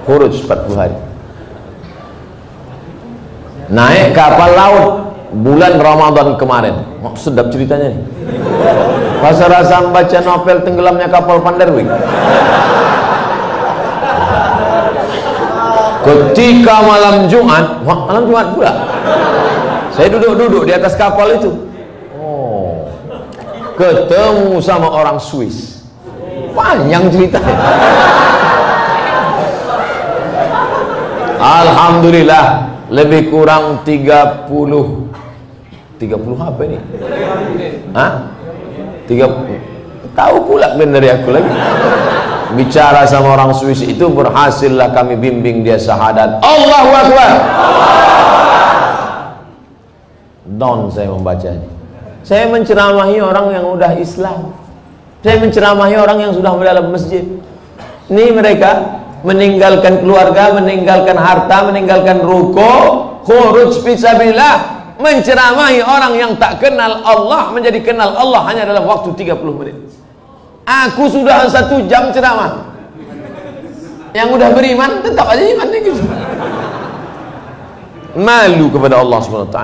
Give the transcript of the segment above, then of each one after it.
Khuruj 40 hari. Naik kapal laut bulan Ramadan kemarin. Sedap ceritanya nih. Rasa-rasa membaca novel tenggelamnya kapal Panderwijk. Ketika malam Jumat pula, saya duduk di atas kapal itu. Oh, ketemu sama orang Swiss. Panjang ceritanya. Alhamdulillah, lebih kurang 30 apa ini? Hah? 30. Tahu pula benar dari aku lagi. Bicara sama orang Swiss itu, berhasillah kami bimbing dia syahadat. Allahu Akbar. Down saya membacanya. Saya menceramahi orang yang udah Islam. Saya menceramahi orang yang sudah dalam masjid. Ini mereka meninggalkan keluarga, meninggalkan harta, meninggalkan ruko, khuruj fisabilillah, menceramahi orang yang tak kenal Allah menjadi kenal Allah hanya dalam waktu 30 menit. Aku sudah 1 jam ceramah. Yang udah beriman tetap aja iman gitu. Malu kepada Allah SWT.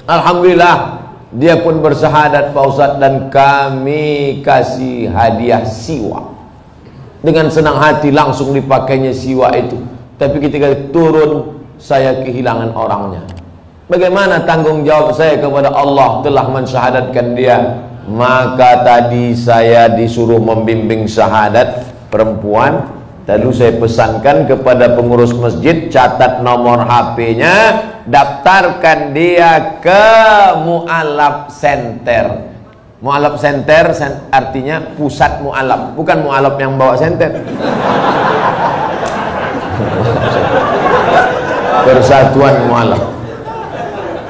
Alhamdulillah, dia pun bersyahadat Pak Ustadz, dan kami kasih hadiah siwa. Dengan senang hati langsung dipakainya siwa itu. Tapi ketika turun, saya kehilangan orangnya. Bagaimana tanggung jawab saya kepada Allah telah mensyahadatkan dia? Maka tadi saya disuruh membimbing syahadat perempuan. Lalu saya pesankan kepada pengurus masjid, catat nomor HP-nya, daftarkan dia ke Mu'alaf Center. Mu'alaf Center artinya pusat mu'alaf, bukan mu'alaf yang bawa senter. Persatuan Mu'alaf.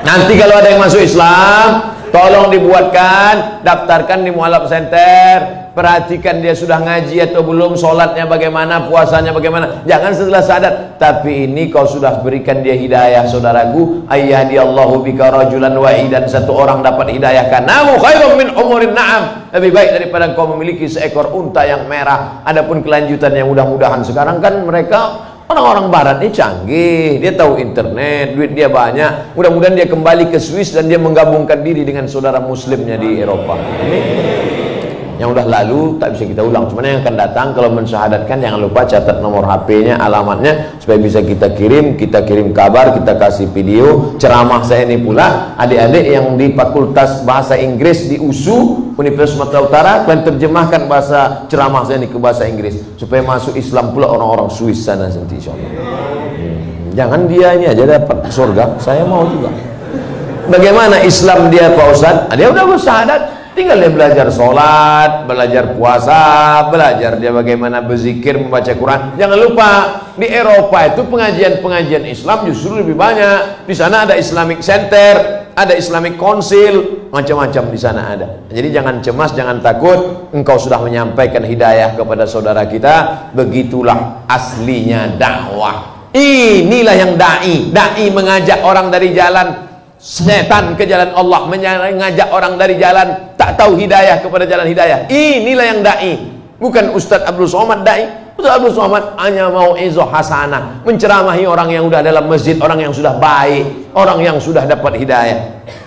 Nanti kalau ada yang masuk Islam, tolong dibuatkan, daftarkan di Mu'alaf Center. Perhatikan dia sudah ngaji atau belum, sholatnya bagaimana, puasanya bagaimana. Jangan setelah sadar. Tapi ini kau sudah berikan dia hidayah, saudaraku. Ayyadiyallahu bika rajulan wahidan, satu orang dapat hidayah kanamu khairum min umurin na'am, lebih baik daripada kau memiliki seekor unta yang merah. Adapun kelanjutan yang mudah-mudahan sekarang kan mereka orang-orang barat ini canggih, dia tahu internet, duit dia banyak. Mudah-mudahan dia kembali ke Swiss dan dia menggabungkan diri dengan saudara muslimnya di Eropa. Ini yang udah lalu tak bisa kita ulang. Sebenarnya yang akan datang kalau mensyahadatkan, jangan lupa catat nomor HP-nya, alamatnya, supaya bisa kita kirim kabar, kita kasih video ceramah saya ini pula. Adik-adik yang di Fakultas Bahasa Inggris di USU Universitas Sumatera Utara, kalian terjemahkan bahasa ceramah saya ini ke bahasa Inggris supaya masuk Islam pula orang-orang Swiss sana nanti insyaallah. Jangan dia ini aja dapat surga, saya mau juga. Bagaimana Islam dia Pak Ustadz? Dia udah bersyahadat, tinggal dia belajar sholat, belajar puasa, belajar dia bagaimana berzikir, membaca Quran. Jangan lupa di Eropa itu pengajian-pengajian Islam justru lebih banyak. Di sana ada Islamic Center, ada Islamic Council, macam-macam di sana ada. Jadi jangan cemas, jangan takut. Engkau sudah menyampaikan hidayah kepada saudara kita. Begitulah aslinya dakwah. Inilah yang dai mengajak orang dari jalan setan ke jalan Allah, mengajak orang dari jalan tak tahu hidayah kepada jalan hidayah. Inilah yang dai, bukan Ustadz Abdul Somad dai. Ustadz Abdul Somad hanya mau izoh hasanah, menceramahi orang yang sudah dalam masjid, orang yang sudah baik, orang yang sudah dapat hidayah.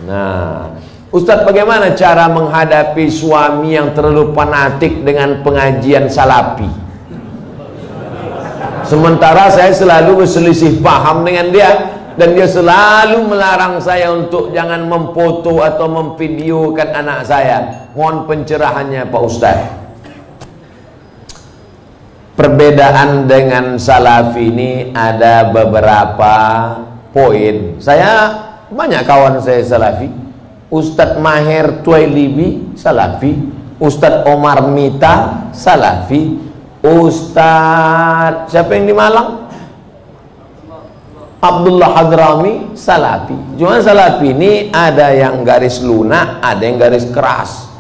Nah, Ustadz bagaimana cara menghadapi suami yang terlalu fanatik dengan pengajian salafi? Sementara saya selalu berselisih paham dengan dia, dan dia selalu melarang saya untuk jangan memfoto atau memvideokan anak saya. Mohon pencerahannya Pak Ustaz. Perbedaan dengan salafi ini ada beberapa poin. Saya banyak kawan saya salafi. Ustadz Maher Tuailibi salafi, Ustadz Omar Mita salafi, Ustadz siapa yang di Malang? Abdullah Hadrami salafi. Cuma salafi ini ada yang garis lunak, ada yang garis keras.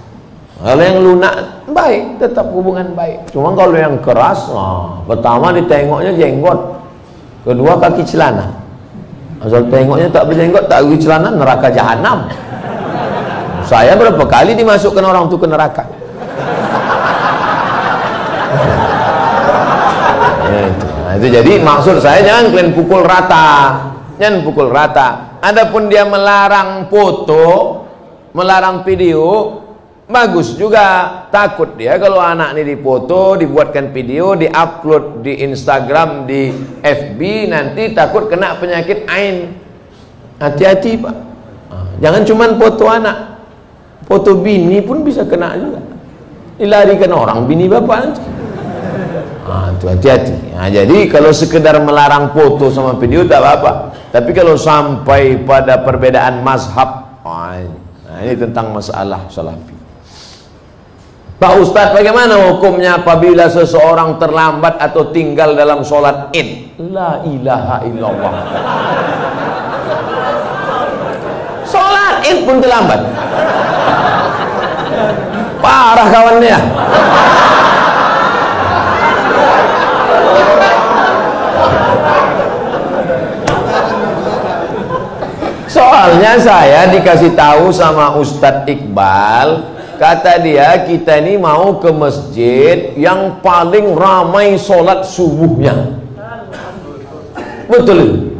Kalau yang lunak baik, tetap hubungan baik. Cuma kalau yang keras, pertama ditengoknya jenggot, kedua kaki celana. Asal tengoknya tak berjenggot, tak kaki celana, neraka jahanam. Saya berapa kali dimasukkan orang itu ke neraka. Itu jadi maksud saya jangan kalian pukul rata, jangan pukul rata. Adapun dia melarang foto, melarang video, bagus juga. Takut dia kalau anak ini dipoto, dibuatkan video, diupload di Instagram, di FB, nanti takut kena penyakit ain. Hati-hati Pak. Jangan cuman foto anak, foto bini pun bisa kena juga. Dilarikan orang bini bapak nanti. Itu hati-hati. Jadi kalau sekedar melarang foto sama video tak apa-apa. Tapi kalau sampai pada perbedaan mazhab, ini tentang masalah salafi. Pak Ustadz, bagaimana hukumnya apabila seseorang terlambat atau tinggal dalam sholat id? La ilaha illallah. Sholat id pun terlambat. Parah kawannya. Soalnya saya dikasih tahu sama Ustadz Iqbal, kata dia kita ini mau ke masjid yang paling ramai sholat subuhnya. Betul?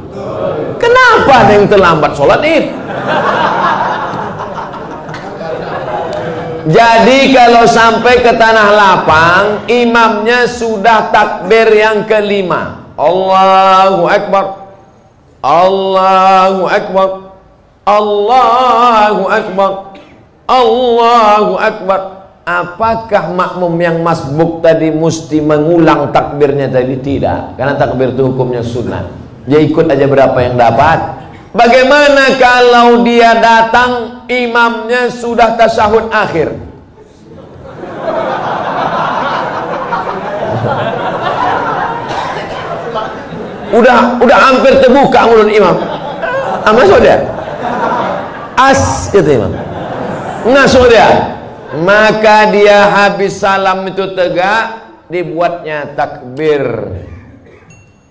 Kenapa ada yang terlambat sholat id? Jadi kalau sampai ke tanah lapang, imamnya sudah takbir yang kelima, Allahu Akbar, Allahu Akbar, Allahu Akbar, Allahu Akbar. Apakah makmum yang masbuk tadi mesti mengulang takbirnya tadi? Tidak, karena takbir itu hukumnya sunnah. Dia ikut aja berapa yang dapat. Bagaimana kalau dia datang imamnya sudah tasyahud akhir? Udah hampir terbuka mulut imam. Masuk dia. Kata imam. Masuk dia. Maka dia habis salam itu tegak, dibuatnya takbir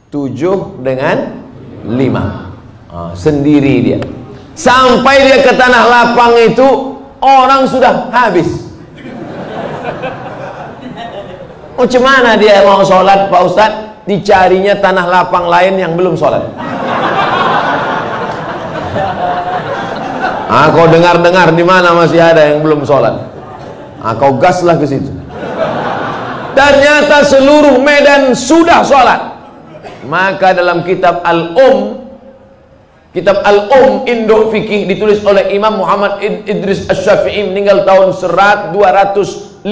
7 dengan 5. Sendiri dia. Sampai dia ke tanah lapang itu orang sudah habis. Macam mana dia mau sholat Pak Ustadz? Dicarinya tanah lapang lain yang belum sholat. Kau dengar-dengar di mana masih ada yang belum sholat. Kau gaslah ke situ. Ternyata seluruh Medan sudah sholat. Maka dalam kitab Kitab Al-Um Indo Fikih ditulis oleh Imam Muhammad Idris Asy-Syafi'i, meninggal tahun 204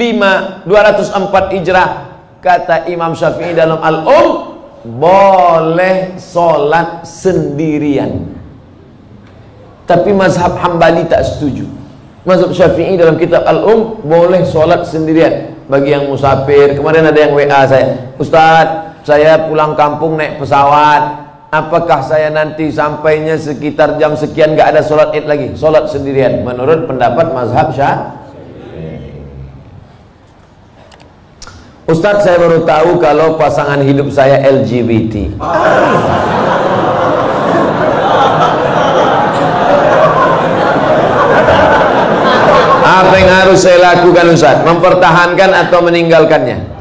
Hijrah. Kata Imam Syafi'i dalam Al-Um, boleh sholat sendirian. Tapi mazhab Hambali tak setuju. Mazhab Syafi'i dalam kitab Al-Um boleh sholat sendirian. Bagi yang musafir, kemarin ada yang WA saya, Ustadz, saya pulang kampung naik pesawat, apakah saya nanti sampainya sekitar jam sekian gak ada sholat id lagi? Sholat sendirian menurut pendapat mazhab Syafi'i. Ustadz, saya baru tahu kalau pasangan hidup saya LGBT. Apa yang harus saya lakukan Ustadz? Mempertahankan atau meninggalkannya?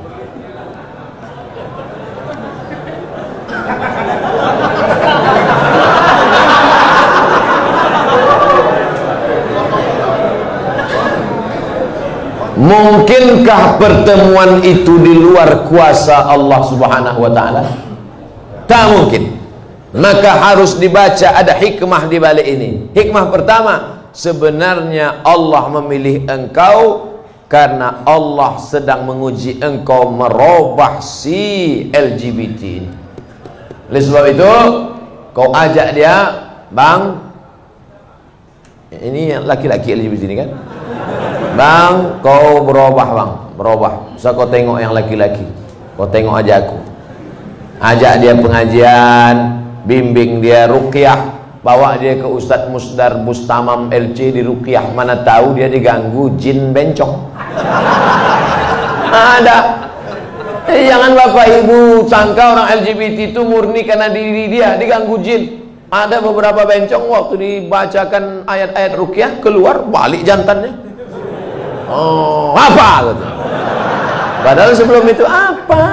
Mungkinkah pertemuan itu di luar kuasa Allah Subhanahu wa ta'ala? Tak mungkin. Maka harus dibaca, ada hikmah di balik ini. Hikmah pertama, sebenarnya Allah memilih engkau karena Allah sedang menguji engkau merubah si LGBT ini. Oleh sebab itu kau ajak dia, bang, ini laki-laki LGBT ini kan, bang, kau berubah bang, berubah. Bisa kau tengok yang laki-laki, kau tengok aja aku. Ajak dia pengajian, bimbing dia ruqyah, bawa dia ke Ustadz Musdar Bustamam LC di ruqyah. Mana tahu dia diganggu jin bencong. Ada. Jangan bapak ibu sangka orang LGBT itu murni karena diri dia diganggu jin. Ada beberapa bencong waktu dibacakan ayat-ayat ruqyah keluar balik jantannya. Oh, apa gitu. Padahal sebelum itu apa?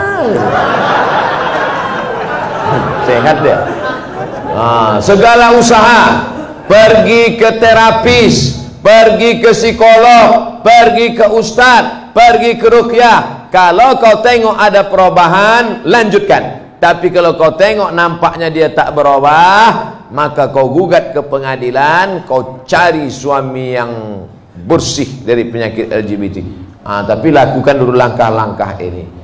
sehat dia. Segala usaha, pergi ke terapis, pergi ke psikolog, pergi ke ustadz, pergi ke ruqyah. Kalau kau tengok ada perubahan, lanjutkan. Tapi kalau kau tengok nampaknya dia tak berubah, maka kau gugat ke pengadilan, kau cari suami yang bersih dari penyakit LGBT. Tapi lakukan dulu langkah-langkah ini.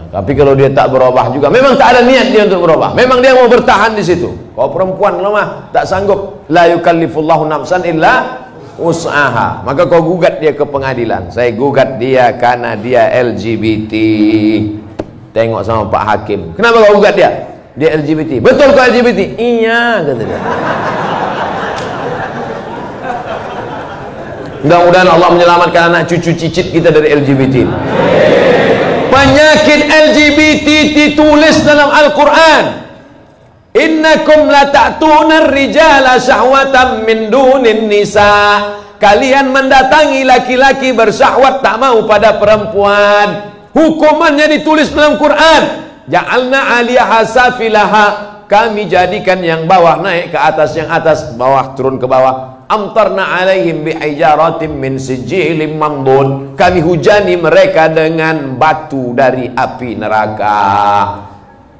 Tapi kalau dia tak berubah juga, memang tak ada niat dia untuk berubah, memang dia mau bertahan di situ. Kau perempuan lemah, tak sanggup, la yukallifullahu nafsan illa usaha, maka kau gugat dia ke pengadilan. Saya gugat dia karena dia LGBT. Tengok sama Pak Hakim, kenapa kau gugat dia? Dia LGBT. Betul kau LGBT? Iya, kata dia. Mudah-mudahan Allah menyelamatkan anak cucu cicit kita dari LGBT. Penyakit LGBT ditulis dalam Al-Quran. Innakum la ta'tuna ar-rijala syahwatan min dunin nisa. Kalian mendatangi laki-laki bersyahwat, tak mau pada perempuan. Hukumannya ditulis dalam Quran. Ja'alna 'aliyaha safilaha. Kami jadikan yang bawah naik ke atas, yang atas bawah turun ke bawah. Amtarna 'alaihim bi'ijaratin min sijilin mamdud. Kami hujani mereka dengan batu dari api neraka.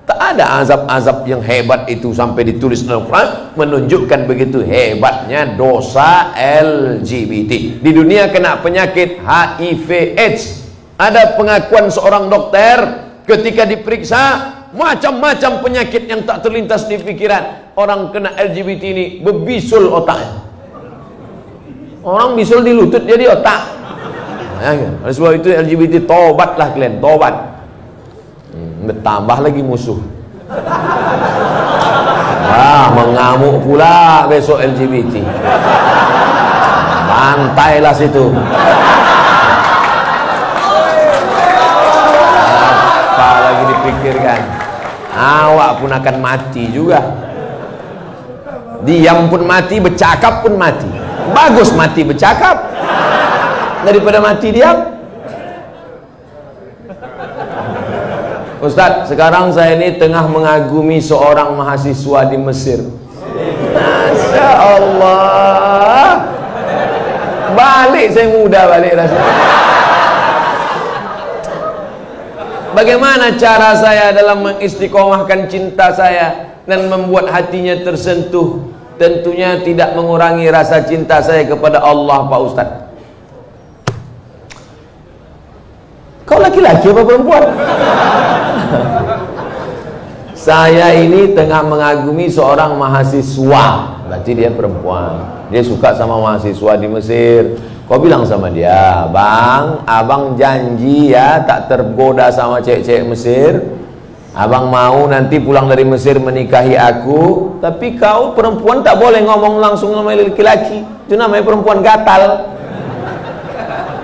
Tak ada azab-azab yang hebat itu sampai ditulis dalam Quran, menunjukkan begitu hebatnya dosa LGBT. Di dunia kena penyakit HIV AIDS. Ada pengakuan seorang dokter ketika diperiksa, macam-macam penyakit yang tak terlintas di pikiran. Orang kena LGBT ini berbisul otaknya. Orang bisul di lutut jadi otak. Oleh sebab itu LGBT, tobatlah kalian, tobat. Bertambah lagi musuh. Mengamuk pula besok LGBT. Bantailah situ. Apa lagi dipikirkan? Awak pun akan mati juga. Diam pun mati, bercakap pun mati. Bagus mati bercakap daripada mati diam. Ustaz, sekarang saya ini tengah mengagumi seorang mahasiswa di Mesir. Masya Allah. Balik saya muda balik rasanya. Bagaimana cara saya dalam mengistiqomahkan cinta saya dan membuat hatinya tersentuh? Tentunya tidak mengurangi rasa cinta saya kepada Allah, Pak Ustaz. Kau laki-laki apa perempuan? Saya ini tengah mengagumi seorang mahasiswa. Berarti dia perempuan. Dia suka sama mahasiswa di Mesir. Kau bilang sama dia, Bang, abang janji ya tak tergoda sama cewek-cewek Mesir. Abang mau nanti pulang dari Mesir menikahi aku. Tapi kau perempuan tak boleh ngomong langsung sama laki-laki. Itu namanya perempuan gatal.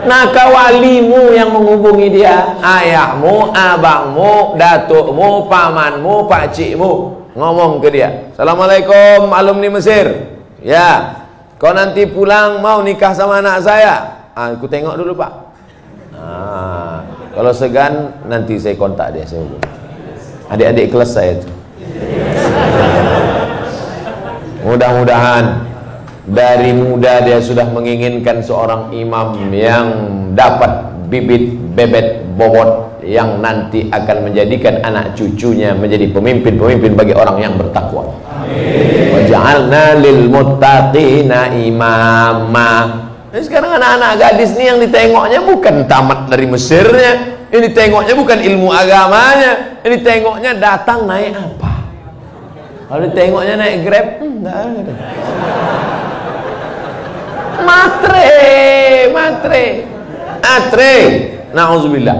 Nah, kawalimu yang menghubungi dia, ayahmu, abangmu, datukmu, pamanmu, pakcikmu, ngomong ke dia, Assalamualaikum alumni Mesir. Ya, kau nanti pulang mau nikah sama anak saya. Aku tengok dulu, Pak. Kalau segan nanti saya kontak dia, saya hubungi. Adik-adik kelas saya itu. Mudah-mudahan dari muda dia sudah menginginkan seorang imam yang dapat bibit bebet bobot yang nanti akan menjadikan anak cucunya menjadi pemimpin-pemimpin bagi orang yang bertakwa. Wa ja'alna lil muttaqina imama. Jadi sekarang anak-anak gadis nih yang ditengoknya bukan tamat dari Mesirnya, ini tengoknya bukan ilmu agamanya, ini tengoknya datang naik apa. Kalau ditengoknya naik Grab, enggak ada. Matre, na'udzubillah.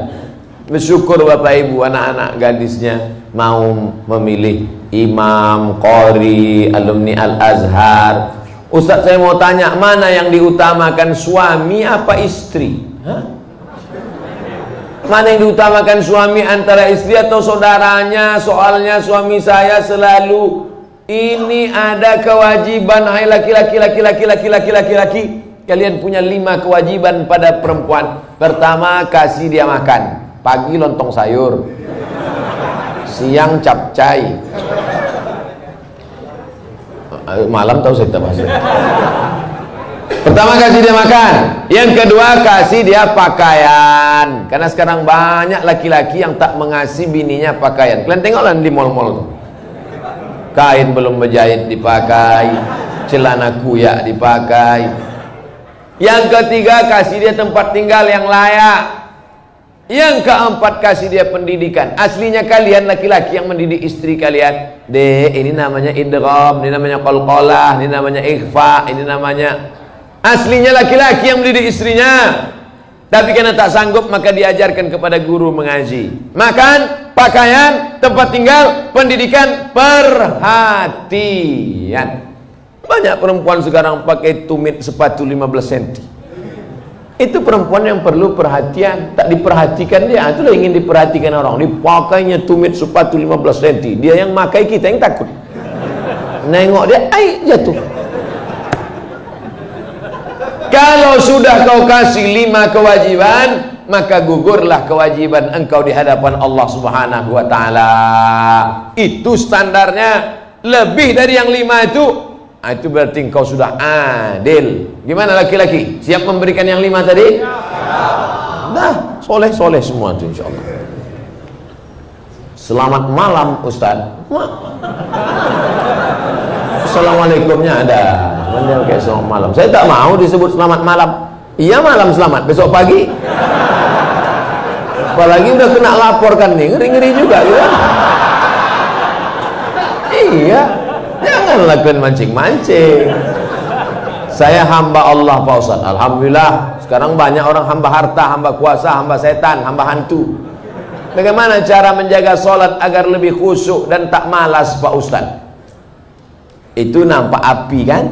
Bersyukur Bapak Ibu, anak-anak gadisnya mau memilih imam, qori, alumni Al-Azhar. Ustaz, saya mau tanya, mana yang diutamakan, suami apa istri? Mana yang diutamakan, suami antara istri atau saudaranya? Soalnya suami saya selalu ini ada kewajiban, hai laki-laki, kalian punya 5 kewajiban pada perempuan. Pertama, kasih dia makan. Pagi lontong sayur, siang capcay, Malam tahu saya tak bahas. Pertama, kasih dia makan. Yang kedua, kasih dia pakaian. Karena sekarang banyak laki-laki yang tak mengasihi bininya pakaian. Kalian tengoklah di mall-mall tuh. Kain belum berjahit dipakai, celana kuyak dipakai. Yang ketiga, kasih dia tempat tinggal yang layak. Yang keempat, kasih dia pendidikan. Aslinya kalian laki-laki yang mendidik istri kalian. Dek, ini namanya idgham, ini namanya qalqalah, ini namanya ikhfa, ini namanya. Aslinya laki-laki yang mendidik istrinya. Tapi karena tak sanggup, maka diajarkan kepada guru mengaji. Makan, pakaian, tempat tinggal, pendidikan, perhatian. Banyak perempuan sekarang pakai tumit sepatu 15 cm. Itu perempuan yang perlu perhatian. Tak diperhatikan dia. Itulah ingin diperhatikan orang. Dipakainya tumit sepatu 15 cm. Dia yang makai, kita yang takut. Nengok dia, jatuh. Kalau sudah kau kasih 5 kewajiban, maka gugurlah kewajiban engkau di hadapan Allah Subhanahu wa ta'ala. Itu standarnya. Lebih dari yang 5 itu berarti engkau sudah adil. Gimana laki-laki? Siap memberikan yang 5 tadi? Nah, soleh-soleh semua itu insyaallah. Selamat malam Ustaz. Assalamualaikumnya ada. Mending kayak selamat malam. Saya tak mau disebut selamat malam. Iya malam selamat, besok pagi. Apalagi udah kena laporkan nih, ngeri-ngeri juga gitu. Iya, jangan lakukan mancing-mancing. Saya hamba Allah Pak Ustaz. Alhamdulillah, sekarang banyak orang hamba harta, hamba kuasa, hamba setan, hamba hantu. Bagaimana cara menjaga sholat agar lebih khusyuk dan tak malas Pak Ustaz? Itu nampak api kan?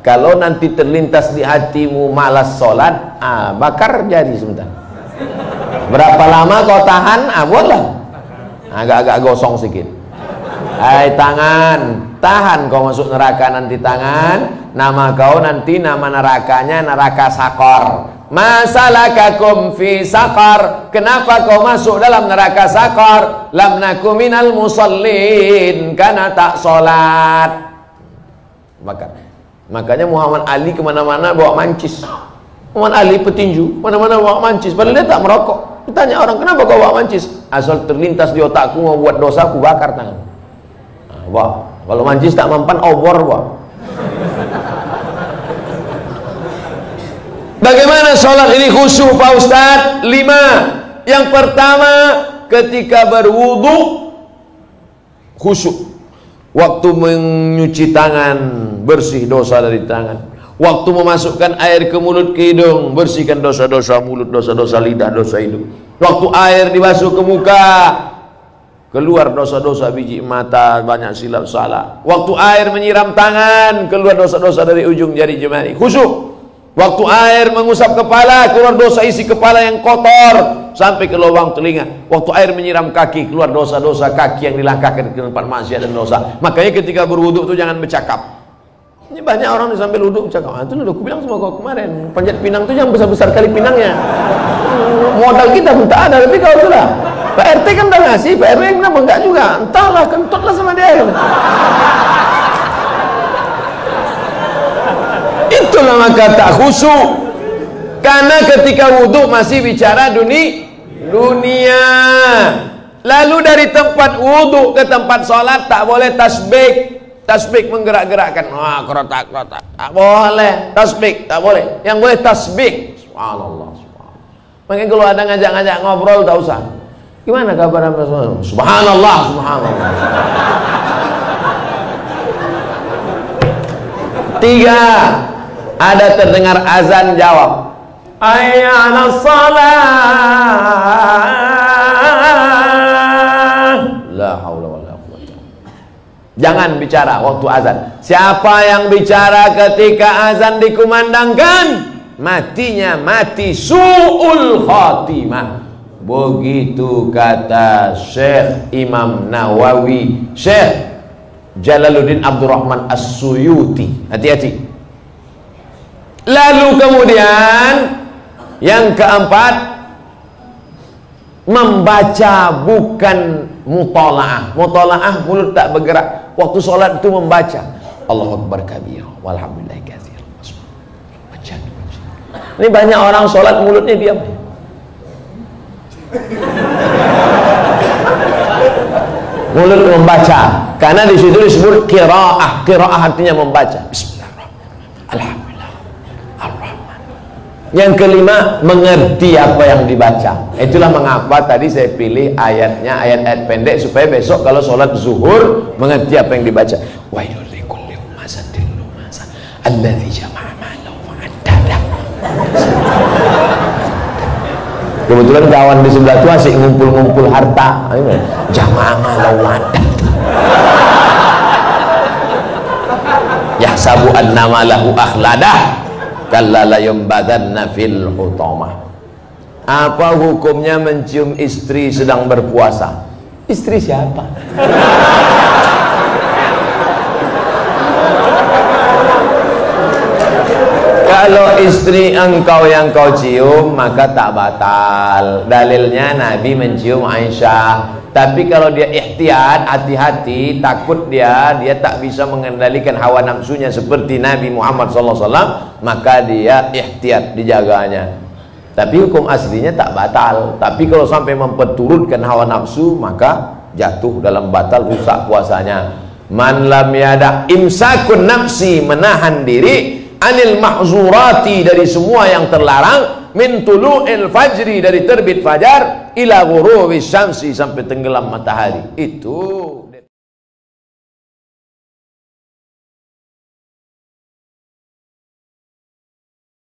Kalau nanti terlintas di hatimu malas sholat, bakar jadi sebentar. Berapa lama kau tahan? Buatlah. Agak-agak gosong sedikit. Hai tangan, tahan kau masuk neraka nanti tangan. Nama kau nanti nama nerakanya neraka sakor. Masalakakum fi sakar. Kenapa kau masuk dalam neraka sakar? Lam naku minal musallin, karena tak sholat. Makanya Muhammad Ali kemana-mana bawa mancis. Muhammad Ali petinju, mana-mana bawa mancis. Padahal dia tak merokok. Ditanya orang, kenapa kau bawa mancis? Asal terlintas di otakku mau buat dosa, aku bakar tangan. Kalau mancis tak mempan, obor. Bagaimana sholat ini khusyuk Pak Ustaz? 5. Yang pertama, ketika berwudu khusyuk. Waktu menyuci tangan, bersih dosa dari tangan. Waktu memasukkan air ke mulut, ke hidung, bersihkan dosa-dosa mulut, dosa-dosa lidah, dosa hidung. Waktu air dibasuh ke muka, keluar dosa-dosa biji mata, banyak silap salah. Waktu air menyiram tangan, keluar dosa-dosa dari ujung jari jemari. Khusyuk. Waktu air mengusap kepala, keluar dosa isi kepala yang kotor sampai ke lubang telinga. Waktu air menyiram kaki, keluar dosa-dosa kaki yang dilangkahkan ke tempat maksiat dan dosa. Makanya ketika berwuduk itu jangan bercakap. Ini banyak orang sambil wuduk bercakap. Itu udah aku bilang sama kau kemarin, panjat pinang itu yang besar-besar kali pinangnya. Modal kita pun tak ada, tapi kau itulah. Pak RT kan udah ngasih, Pak RW kenapa enggak juga? Entahlah, kentutlah sama dia. Itulah maka tak khusyuk. Karena ketika wudhu masih bicara dunia. Lalu dari tempat wudhu ke tempat sholat tak boleh tasbih. Tasbih menggerak-gerakkan. Kerotak. Tak boleh. Tasbih tak boleh. Yang boleh tasbih. Subhanallah. Makanya kalau ada ngajak-ngajak ngobrol tak usah. Gimana kabar Anda? Subhanallah. Subhanallah. 3. Ada terdengar azan, jawab hayya 'alas shalah. La haula wala quwwata. Jangan bicara waktu azan. Siapa yang bicara ketika azan dikumandangkan, matinya mati su'ul khatimah. Begitu kata Syekh Imam Nawawi, Syekh Jalaluddin Abdurrahman As-Suyuti. Hati-hati. Lalu kemudian yang keempat, membaca bukan Mutalaah. Mutalaah mulut tak bergerak. Waktu sholat itu membaca Allahu Akbar kabir walhamdulillahi katsir. Baca. Ini banyak orang sholat mulutnya diam. Mulut membaca, karena di situ disebut qiraah. Qiraah artinya membaca. Bismillahirrahmanirrahim. Alhamdulillah. Ar-Rahman. Yang kelima, mengerti apa yang dibaca. Itulah mengapa tadi saya pilih ayatnya, ayat-ayat pendek, supaya besok kalau sholat zuhur mengerti apa yang dibaca. Wailul likulli humazatin lumazah alladzi jama'a malahu wa 'addadah. Kebetulan kawan di sebelah itu asik ngumpul-ngumpul harta. Jama'a malahu wa 'addadah. Yahsabu annama lahu akhladah kalla la yumbadanna fil hutamah. Apa hukumnya mencium istri sedang berpuasa? Istri siapa? Kalau istri engkau yang kau cium maka tak batal. Dalilnya Nabi mencium Aisyah. Tapi kalau dia ihtiyat, hati-hati, takut dia tak bisa mengendalikan hawa nafsunya seperti Nabi Muhammad SAW, maka dia ihtiyat, dijaganya. Tapi hukum aslinya tak batal. Tapi kalau sampai memperturutkan hawa nafsu, maka jatuh dalam batal, rusak puasanya. Man lam yada imsakun nafsi, menahan diri, anil mahzurati, dari semua yang terlarang, min tulu'il fajri, dari terbit fajar, ila ghurubi syamsi, sampai tenggelam matahari. Itu